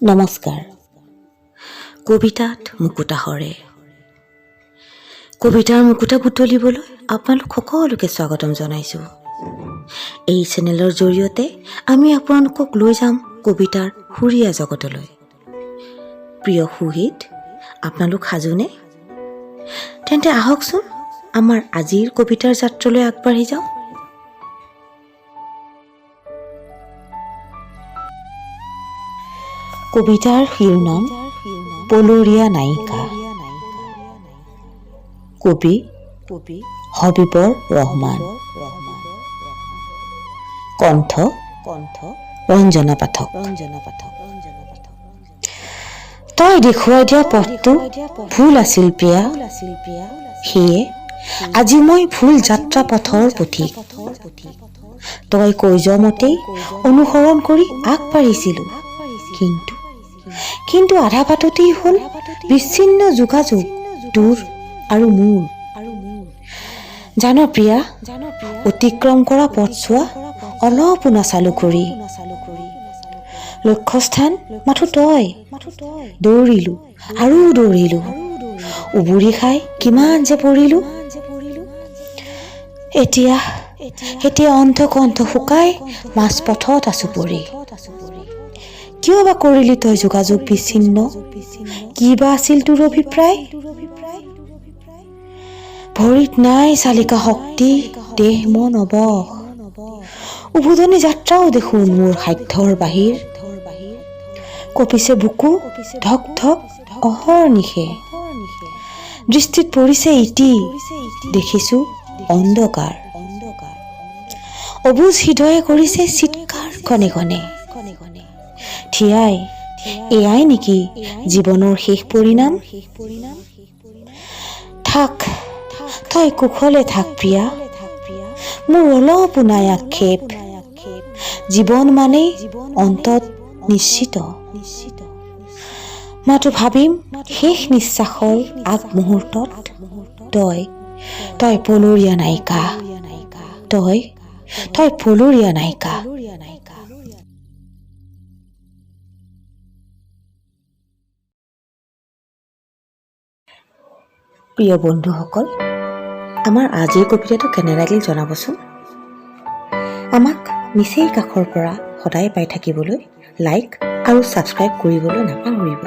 নমস্কাৰ। কবিতাত মুকুতা সৰে। কবিতাৰ মুকুতা বুটলিবলৈ আপোনালোক সকলোকে স্বাগতম জনাইছোঁ। এই চেনেলৰ জৰিয়তে আমি আপোনালোকক লৈ যাম কবিতাৰ সুৰীয়া জগতলৈ। প্ৰিয় সুহৃদ, আপোনালোক সাজুনে? তেন্তে আহকচোন আমাৰ আজিৰ কবিতাৰ যাত্ৰালৈ আগবাঢ়ি যাওঁ। কবিতাৰ শিৰোনাম পলৰীয়া নায়িকা। কবি হবিবৰ ৰহমান। কণ্ঠ ৰঞ্জনা পাঠক। তই দেখুৱাই দিয়া পথটো ভুল আছিল প্ৰিয়া, সেয়ে আজি মই ভুল যাত্ৰা পথৰ পথিক। তই কৈ যোৱা মতেই অনুসৰণ কৰি আগবাঢ়িছিলোঁ, কিন্তু আধা বাটতেই হ'ল বিচ্ছিন্ন যোগাযোগ তোৰ আৰু মোৰ। জান প্ৰিয়া, অতিক্ৰম কৰা পথছোৱা অলপো নাচালো কৰি। লক্ষ্যস্থান মাথো তই, দৌৰিলো আৰু দৌৰিলো, উবুৰি খাই কিমান যে পৰিলো। এতিয়া অন্ধকণ্ঠ শুকাই মাজপথত আছো পৰি। কিয় বা কৰিলি তই যোগাযোগ বিচ্ছিন্ন? কি বা আছিল তোৰ অভিপ্ৰায়? ভৰিত নাই চালিকা শক্তি, দেহ মন অবশ, উভতনি যাত্ৰাও দেখোন মোৰ সাধ্যৰ বাহিৰ। কঁপিছে বুকু ধক ধক অহৰ্নিশে, দৃষ্টিত পৰিছে ইতি, দেখিছো অন্ধকাৰ। অবুজ হৃদয়ে কৰিছে চিৎকাৰ কণে কণে, থিয়াই এয়াই নেকি জীৱনৰ শেষ পৰিণাম? থাক তই কুশলে থাক প্ৰিয়া, মোৰ অলপো নাই আক্ষেপ। জীৱন মানেই অন্তত নিশ্চিত, মাথো ভাবিম শেষ নিশ্বাসৰ আগমুহূৰ্তত তই পলৰীয়া নায়িকা, তই পলৰীয়া নায়িকা। প্ৰিয় বন্ধুসকল, আমাৰ আজিৰ কবিতাটো কেনে লাগিল জনাবচোন। আমাক নিচেই কাষৰ পৰা সদায় পাই থাকিবলৈ লাইক আৰু ছাবস্ক্ৰাইব কৰিবলৈ নাপাহৰিব।